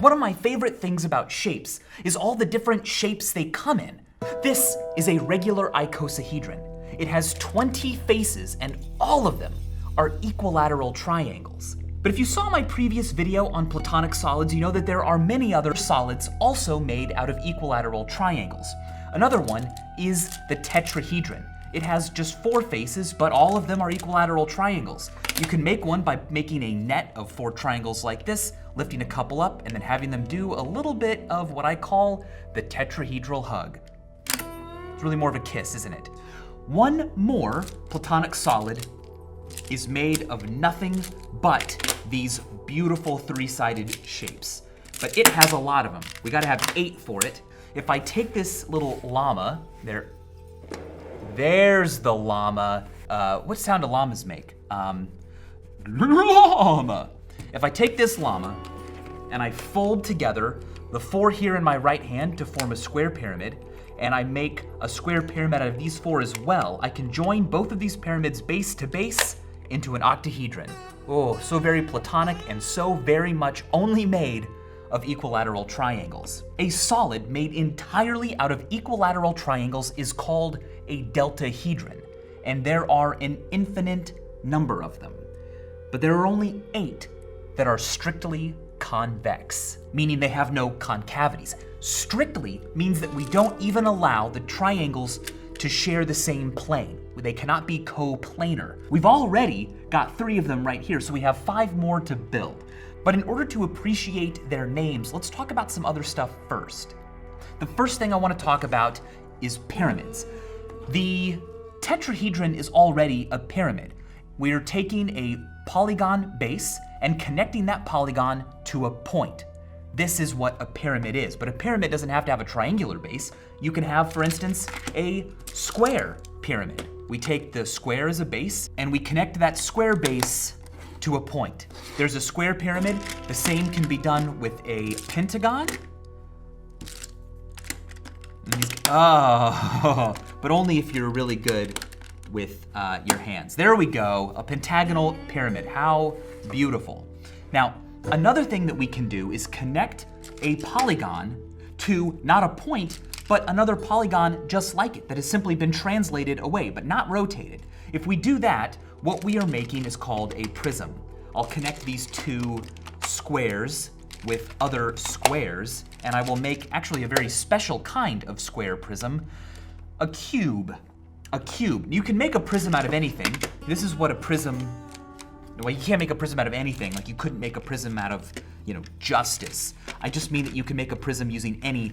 One of my favorite things about shapes is all the different shapes they come in. This is a regular icosahedron. It has 20 faces and all of them are equilateral triangles. But if you saw my previous video on platonic solids, you know that there are many other solids also made out of equilateral triangles. Another one is the tetrahedron. It has just 4 faces, but all of them are equilateral triangles. You can make one by making a net of 4 triangles like this, lifting a couple up, and then having them do a little bit of what I call the tetrahedral hug. It's really more of a kiss, isn't it? One more platonic solid is made of nothing but these beautiful 3-sided shapes. But it has a lot of them. We gotta have 8 for it. If I take this little llama, there's the llama. What sound do llamas make? Llama. If I take this llama and I fold together the 4 here in my right hand to form a square pyramid, and I make a square pyramid out of these 4 as well, I can join both of these pyramids base to base into an octahedron. Oh, so very platonic and so very much only made of equilateral triangles. A solid made entirely out of equilateral triangles is called a deltahedron, and there are an infinite number of them. But there are only 8 that are strictly convex, meaning they have no concavities. Strictly means that we don't even allow the triangles to share the same plane. They cannot be coplanar. We've already got 3 of them right here, so we have 5 more to build. But in order to appreciate their names, let's talk about some other stuff first. The first thing I want to talk about is pyramids. The tetrahedron is already a pyramid. We're taking a polygon base and connecting that polygon to a point. This is what a pyramid is, but a pyramid doesn't have to have a triangular base. You can have, for instance, a square pyramid. We take the square as a base and we connect that square base to a point. There's a square pyramid. The same can be done with a pentagon. Oh, but only if you're really good with your hands. There we go, a pentagonal pyramid. How beautiful. Now, another thing that we can do is connect a polygon to not a point, but another polygon just like it that has simply been translated away, but not rotated. If we do that, what we are making is called a prism. I'll connect these 2 squares with other squares, and I will make actually a very special kind of square prism, a cube. A cube. You can make a prism out of anything. This is what a prism, well, you can't make a prism out of anything, like you couldn't make a prism out of, justice. I just mean that you can make a prism using any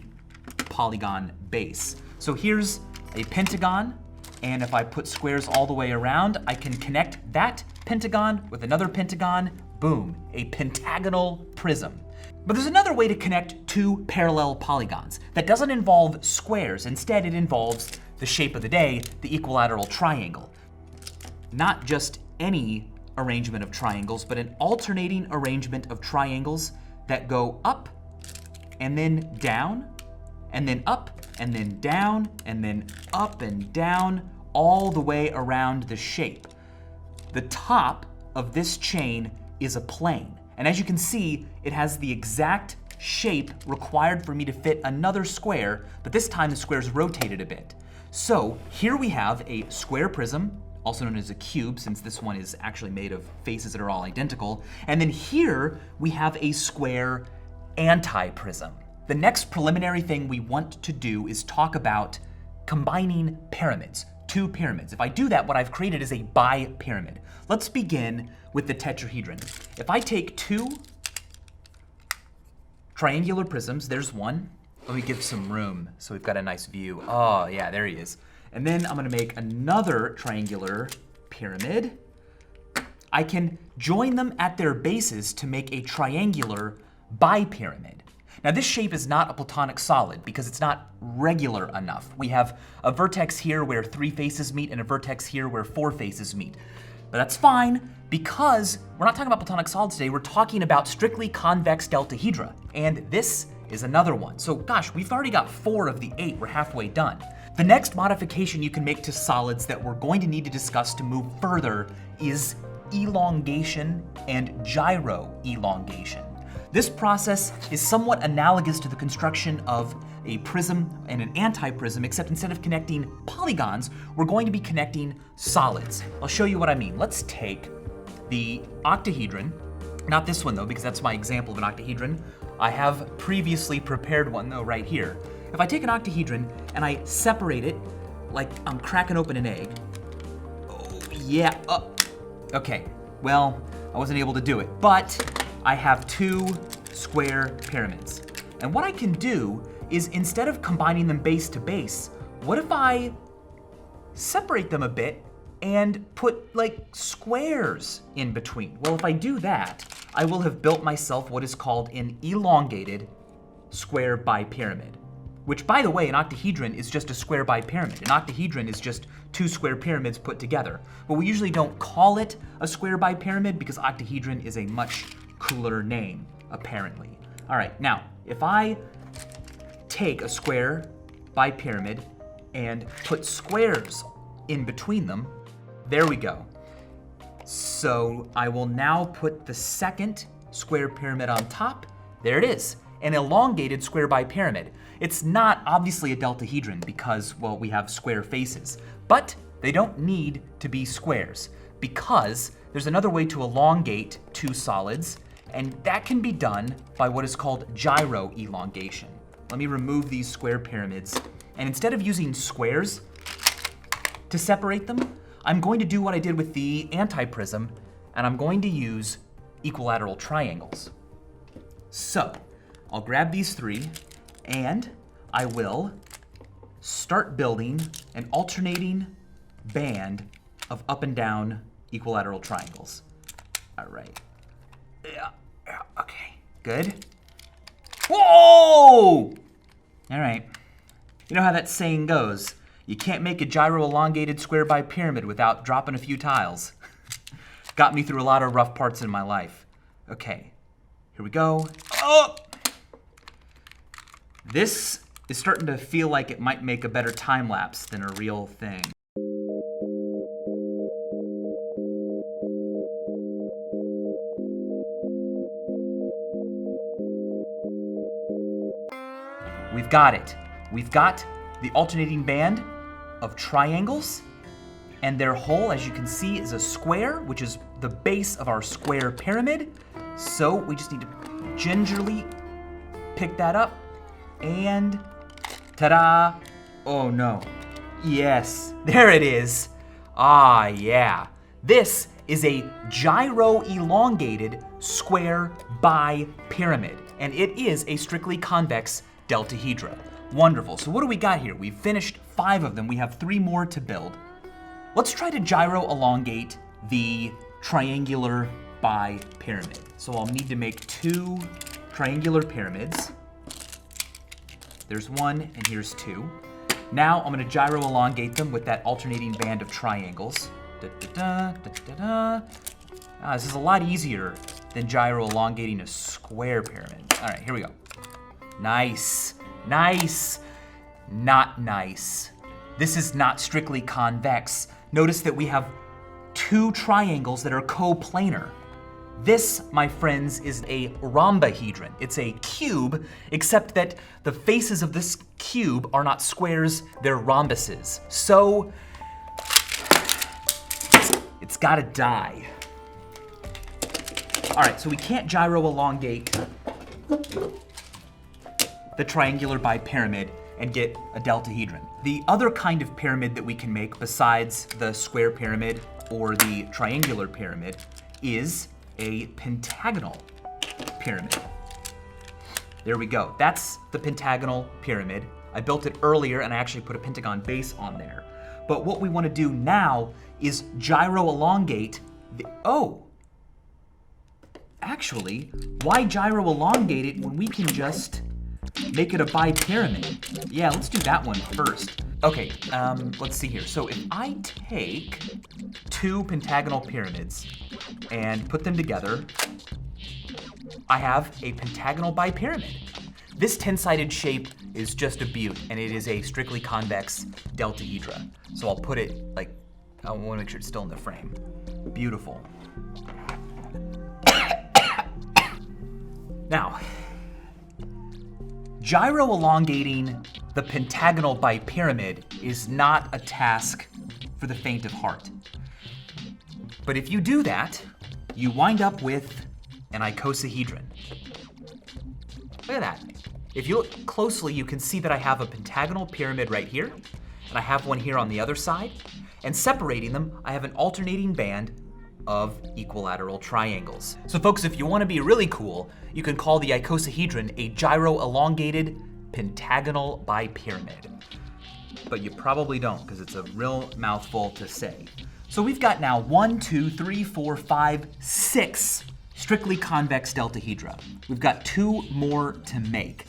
polygon base. So here's a pentagon, and if I put squares all the way around, I can connect that pentagon with another pentagon, boom, a pentagonal prism. But there's another way to connect 2 parallel polygons that doesn't involve squares. Instead, it involves the shape of the day, the equilateral triangle. Not just any arrangement of triangles, but an alternating arrangement of triangles that go up and then down, and then up and then down, and then up and down, all the way around the shape. The top of this chain is a plane. And as you can see, it has the exact shape required for me to fit another square, but this time the square's rotated a bit. So here we have a square prism, also known as a cube, since this one is actually made of faces that are all identical. And then here we have a square antiprism. The next preliminary thing we want to do is talk about combining pyramids, 2 pyramids. If I do that, what I've created is a bipyramid. Let's begin with the tetrahedron. If I take 2 triangular prisms, there's one. Let me give some room so we've got a nice view. Oh yeah, there he is. And then I'm gonna make another triangular pyramid. I can join them at their bases to make a triangular bipyramid. Now this shape is not a platonic solid because it's not regular enough. We have a vertex here where 3 faces meet and a vertex here where 4 faces meet. But that's fine because we're not talking about platonic solids today, we're talking about strictly convex deltahedra. And this is another one. So gosh, we've already got 4 of the 8, we're halfway done. The next modification you can make to solids that we're going to need to discuss to move further is elongation and gyro elongation. This process is somewhat analogous to the construction of a prism and an antiprism, except instead of connecting polygons, we're going to be connecting solids. I'll show you what I mean. Let's take the octahedron, not this one though, because that's my example of an octahedron. I have previously prepared one though right here. If I take an octahedron and I separate it like I'm cracking open an egg, oh yeah, okay, well, I wasn't able to do it, but I have two square pyramids. And what I can do is, instead of combining them base to base, what if I separate them a bit and put like squares in between? Well, if I do that, I will have built myself what is called an elongated square bipyramid, which, by the way, an octahedron is just a square bipyramid. An octahedron is just two square pyramids put together. But we usually don't call it a square bipyramid because octahedron is a much cooler name, apparently. All right, now, if I take a square bipyramid and put squares in between them, there we go. So I will now put the second square pyramid on top. There it is, an elongated square bipyramid. It's not obviously a deltahedron because, well, we have square faces, but they don't need to be squares because there's another way to elongate two solids, and that can be done by what is called gyro elongation. Let me remove these square pyramids, and instead of using squares to separate them, I'm going to do what I did with the antiprism, and I'm going to use equilateral triangles. So, I'll grab these three, and I will start building an alternating band of up and down equilateral triangles. All right. Yeah, okay, good. Whoa! All right. You know how that saying goes, you can't make a gyro elongated square bipyramid without dropping a few tiles. Got me through a lot of rough parts in my life. Okay, here we go. Oh! This is starting to feel like it might make a better time lapse than a real thing. We've got it. We've got the alternating band of triangles, and their whole, as you can see, is a square, which is the base of our square pyramid. So we just need to gingerly pick that up, and ta-da! Oh no. Yes, there it is. Ah, yeah. This is a gyro elongated square bipyramid, and it is a strictly convex deltahedra. Wonderful. So what do we got here? We've finished 5 of them. We have 3 more to build. Let's try to gyro elongate the triangular bipyramid. So I'll need to make 2 triangular pyramids. There's 1 and here's 2. Now I'm going to gyro elongate them with that alternating band of triangles. This is a lot easier than gyro elongating a square pyramid. All right, here we go. Nice, nice, not nice. This is not strictly convex. Notice that we have 2 triangles that are coplanar. This, my friends, is a rhombohedron. It's a cube, except that the faces of this cube are not squares, they're rhombuses. So, it's gotta die. All right, so we can't gyro elongate the triangular bipyramid and get a deltahedron. The other kind of pyramid that we can make besides the square pyramid or the triangular pyramid is a pentagonal pyramid. There we go. That's the pentagonal pyramid. I built it earlier and I actually put a pentagon base on there. But what we want to do now is gyro elongate the, actually, why gyro elongate it when we can just make it a bipyramid? Yeah, let's do that one first. Okay, let's see here. So if I take 2 pentagonal pyramids and put them together, I have a pentagonal bipyramid. This 10-sided shape is just a beaut, and it is a strictly convex deltahedra. So I'll put it like, I want to make sure it's still in the frame. Beautiful. Now, gyro-elongating the pentagonal bipyramid is not a task for the faint of heart. But if you do that, you wind up with an icosahedron. Look at that. If you look closely, you can see that I have a pentagonal pyramid right here, and I have one here on the other side. And separating them, I have an alternating band of equilateral triangles. So folks, if you want to be really cool, you can call the icosahedron a gyro-elongated pentagonal bipyramid. But you probably don't, because it's a real mouthful to say. So we've got now 1, 2, 3, 4, 5, 6 strictly convex deltahedra. We've got 2 more to make.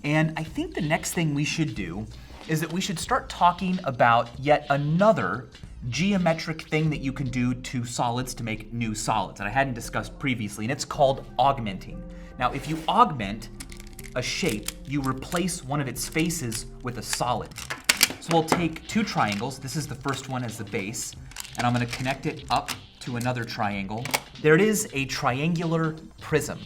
And I think the next thing we should do is that we should start talking about yet another geometric thing that you can do to solids to make new solids that I hadn't discussed previously, and it's called augmenting. Now, if you augment a shape, you replace one of its faces with a solid. So we'll take 2 triangles. This is the first one as the base, and I'm gonna connect it up to another triangle. There it is, a triangular prism.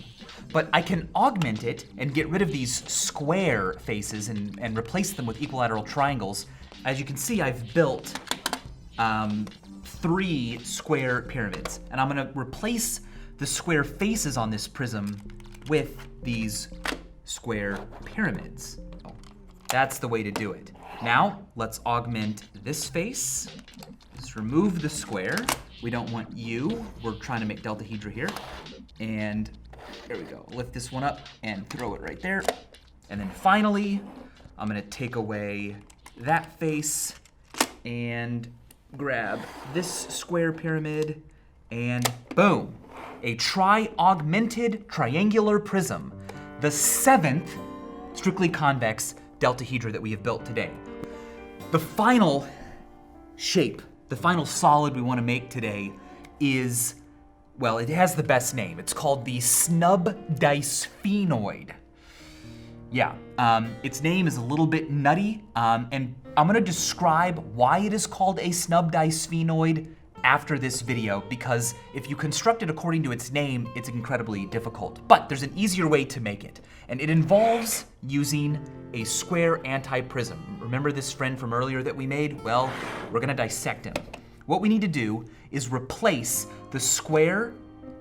But I can augment it and get rid of these square faces and replace them with equilateral triangles. As you can see, I've built 3 square pyramids, and I'm gonna replace the square faces on this prism with these square pyramids. That's the way to do it. Now, let's augment this face. Just remove the square. We don't want you. We're trying to make deltahedra here. And there we go. Lift this one up and throw it right there. And then finally, I'm gonna take away that face and grab this square pyramid, and boom, a tri-augmented triangular prism, the 7th strictly convex deltahedra that we have built today. The final shape, the final solid we want to make today is, well, it has the best name. It's called the Snub Disphenoid. Yeah, its name is a little bit nutty, and I'm gonna describe why it is called a Snub Disphenoid after this video, because if you construct it according to its name, it's incredibly difficult. But there's an easier way to make it, and it involves using a square antiprism. Remember this friend from earlier that we made? Well, we're gonna dissect him. What we need to do is replace the square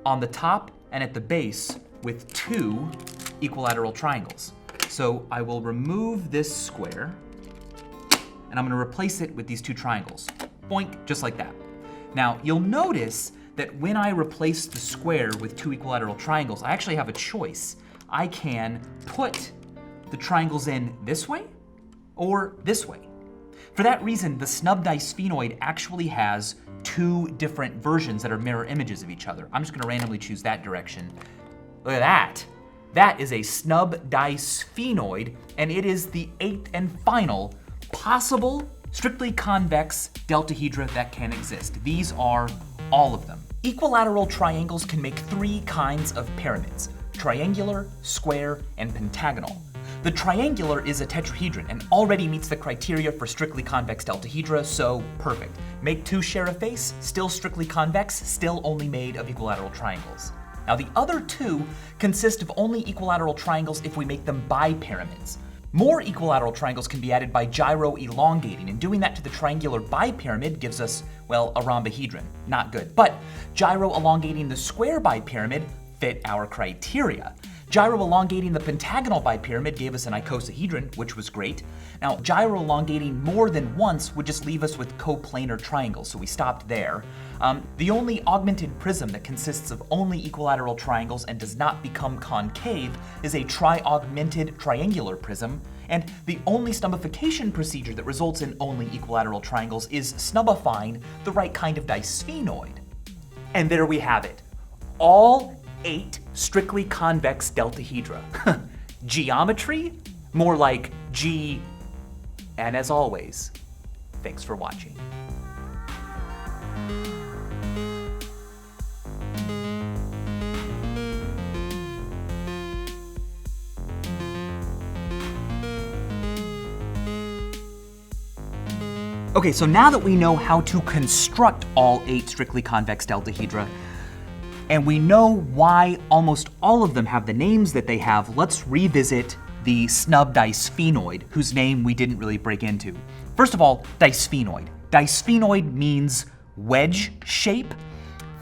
on the top and at the base with 2 equilateral triangles. So I will remove this square, and I'm gonna replace it with these 2 triangles. Boink, just like that. Now, you'll notice that when I replace the square with 2 equilateral triangles, I actually have a choice. I can put the triangles in this way or this way. For that reason, the Snub Disphenoid actually has 2 different versions that are mirror images of each other. I'm just gonna randomly choose that direction. Look at that. That is a Snub Disphenoid, and it is the 8th and final possible strictly convex deltahedra that can exist. These are all of them. Equilateral triangles can make 3 kinds of pyramids: triangular, square, and pentagonal. The triangular is a tetrahedron and already meets the criteria for strictly convex deltahedra, so perfect. Make 2 share a face, still strictly convex, still only made of equilateral triangles. Now the other 2 consist of only equilateral triangles if we make them bipyramids. More equilateral triangles can be added by gyro-elongating, and doing that to the triangular bipyramid gives us, well, a rhombohedron. Not good. But gyro-elongating the square bipyramid fit our criteria. Gyro-elongating the pentagonal bipyramid gave us an icosahedron, which was great. Now, gyro-elongating more than once would just leave us with coplanar triangles, so we stopped there. The only augmented prism that consists of only equilateral triangles and does not become concave is a tri-augmented triangular prism, and the only snubbification procedure that results in only equilateral triangles is snubbifying the right kind of disphenoid. And there we have it. All 8 strictly convex deltahedra. Geometry? More like G. And as always, thanks for watching. Okay, so now that we know how to construct all 8 strictly convex deltahedra, and we know why almost all of them have the names that they have, let's revisit the Snub Disphenoid, whose name we didn't really break into. First of all, disphenoid. Disphenoid means wedge shape.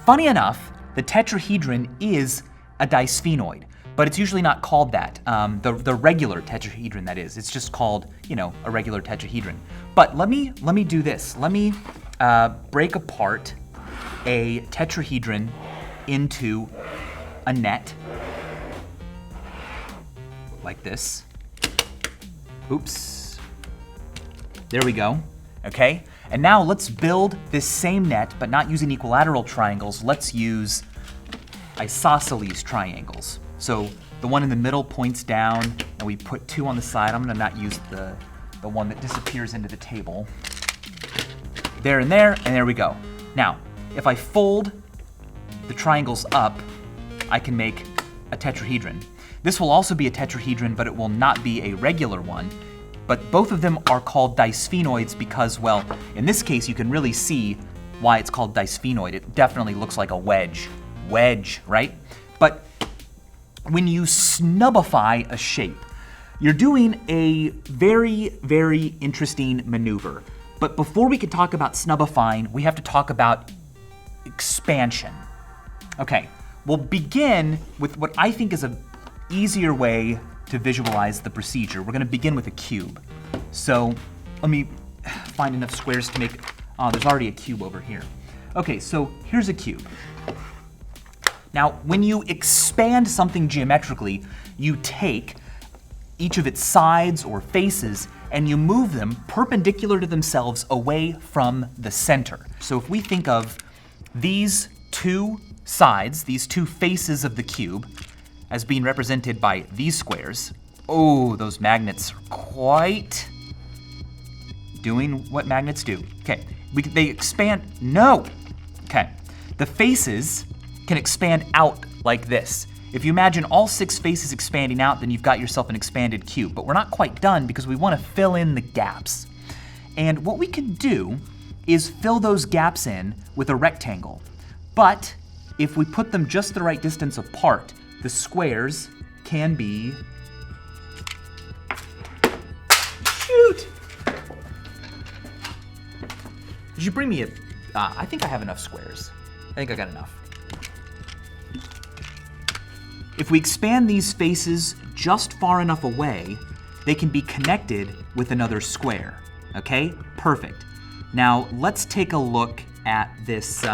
Funny enough, the tetrahedron is a disphenoid, but it's usually not called that. The regular tetrahedron, that is. It's just called, you know, a regular tetrahedron. But let me do this. Let me break apart a tetrahedron into a net, like this. Oops. There we go. Okay? And now let's build this same net, but not using equilateral triangles. Let's use isosceles triangles. So the one in the middle points down, and we put 2 on the side. I'm gonna not use the one that disappears into the table. There, and there we go. Now, if I fold the triangles up, I can make a tetrahedron. This will also be a tetrahedron, but it will not be a regular one. But both of them are called disphenoids because, well, in this case, you can really see why it's called disphenoid. It definitely looks like a wedge. Wedge, right? But when you snubbify a shape, you're doing a very, very interesting maneuver. But before we can talk about snubbifying, we have to talk about expansion. Okay, we'll begin with what I think is an easier way to visualize the procedure. We're gonna begin with a cube. So let me find enough squares to make, there's already a cube over here. Okay, so here's a cube. Now, when you expand something geometrically, you take each of its sides or faces and you move them perpendicular to themselves away from the center. So if we think of these 2 sides, these 2 faces of the cube, as being represented by these squares. Oh, those magnets are quite doing what magnets do. Okay, they expand, no. Okay, the faces can expand out like this. If you imagine all 6 faces expanding out, then you've got yourself an expanded cube, but we're not quite done because we want to fill in the gaps. And what we can do is fill those gaps in with a rectangle. But if we put them just the right distance apart, the squares can be, shoot! Did you bring me a, I think I have enough squares. I think I got enough. If we expand these faces just far enough away, they can be connected with another square, okay? Perfect. Now, let's take a look at this,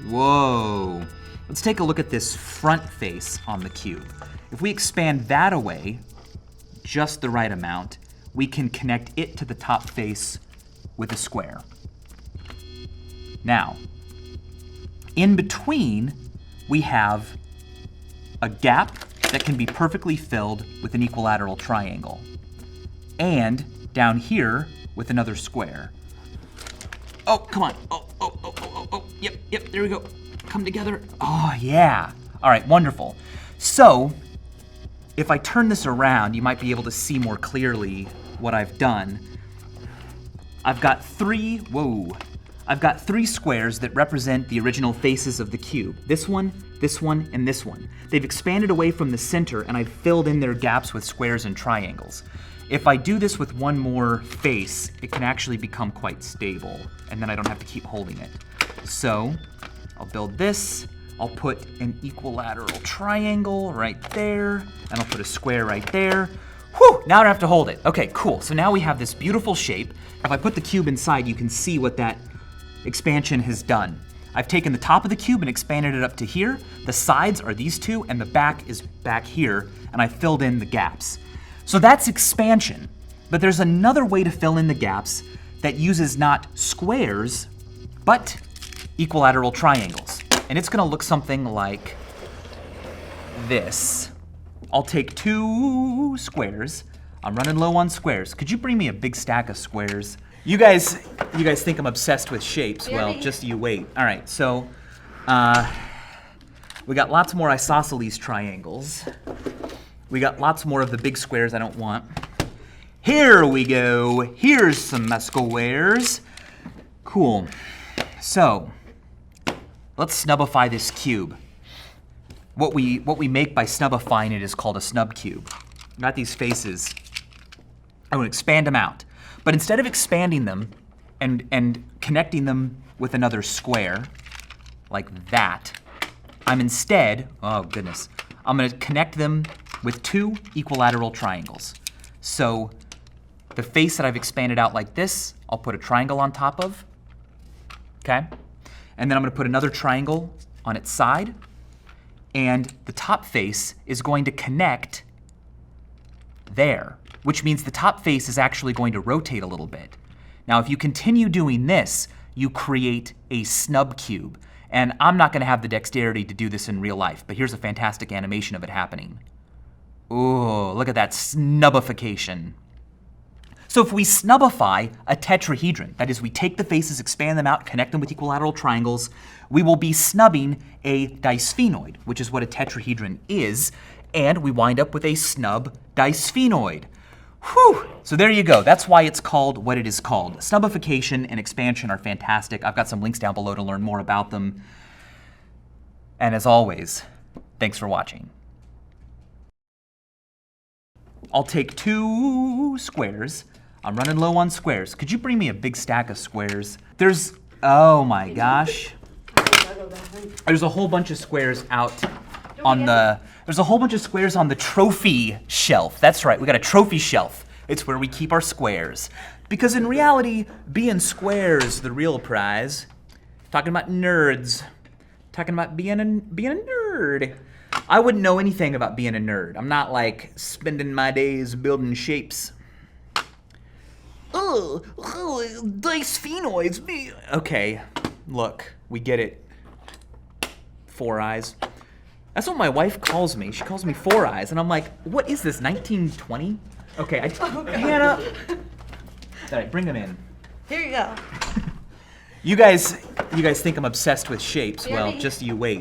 whoa. Let's take a look at this front face on the cube. If we expand that away, just the right amount, we can connect it to the top face with a square. Now, in between, we have a gap that can be perfectly filled with an equilateral triangle. And down here with another square. Oh, come on. Oh, yep, there we go. Come together. Oh, yeah. All right, wonderful. So, if I turn this around, you might be able to see more clearly what I've done. I've got 3 squares that represent the original faces of the cube. This one, and this one. They've expanded away from the center, and I've filled in their gaps with squares and triangles. If I do this with one more face, it can actually become quite stable, and then I don't have to keep holding it. So, I'll build this, I'll put an equilateral triangle right there, and I'll put a square right there. Whew, now I don't have to hold it. Okay, cool. So now we have this beautiful shape. If I put the cube inside, you can see what that expansion has done. I've taken the top of the cube and expanded it up to here. The sides are these 2, and the back is back here, and I filled in the gaps. So that's expansion. But there's another way to fill in the gaps that uses not squares, but equilateral triangles. And it's gonna look something like this. I'll take 2 squares. I'm running low on squares. Could you bring me a big stack of squares? You guys think I'm obsessed with shapes. Well, just you wait. All right, so we got lots more isosceles triangles. We got lots more of the big squares I don't want. Here we go. Here's some squares. Cool. So, let's snubbify this cube. what we make by snubbifying it is called a snub cube. Got these faces. I'm going to expand them out. But instead of expanding them and connecting them with another square, like that, I'm instead, oh goodness, I'm going to connect them with two equilateral triangles. So the face that I've expanded out like this, I'll put a triangle on top of, okay? And then I'm going to put another triangle on its side, and the top face is going to connect there, which means the top face is actually going to rotate a little bit. Now, if you continue doing this, you create a snub cube. And I'm not gonna have the dexterity to do this in real life, but here's a fantastic animation of it happening. Ooh, look at that snubbification. So if we snubbify a tetrahedron, that is, we take the faces, expand them out, connect them with equilateral triangles, we will be snubbing a disphenoid, which is what a tetrahedron is, and we wind up with a snub disphenoid. Whew! So there you go. That's why it's called what it is called. Snubbification and expansion are fantastic. I've got some links down below to learn more about them. And as always, thanks for watching. I'll take 2 squares. I'm running low on squares. Could you bring me a big stack of squares? There's, oh my gosh. There's a whole bunch of squares out on the, there's a whole bunch of squares on the trophy shelf. That's right, we got a trophy shelf. It's where we keep our squares. Because in reality, being square is the real prize. Talking about nerds. Talking about being a nerd. I wouldn't know anything about being a nerd. I'm not like spending my days building shapes. Oh, disphenoids. Okay, look, we get it. 4 eyes. That's what my wife calls me. She calls me 4 eyes, and I'm like, what is this, 1920? Okay, Hannah. All right, bring them in. Here you go. You guys think I'm obsessed with shapes. Well, just you wait.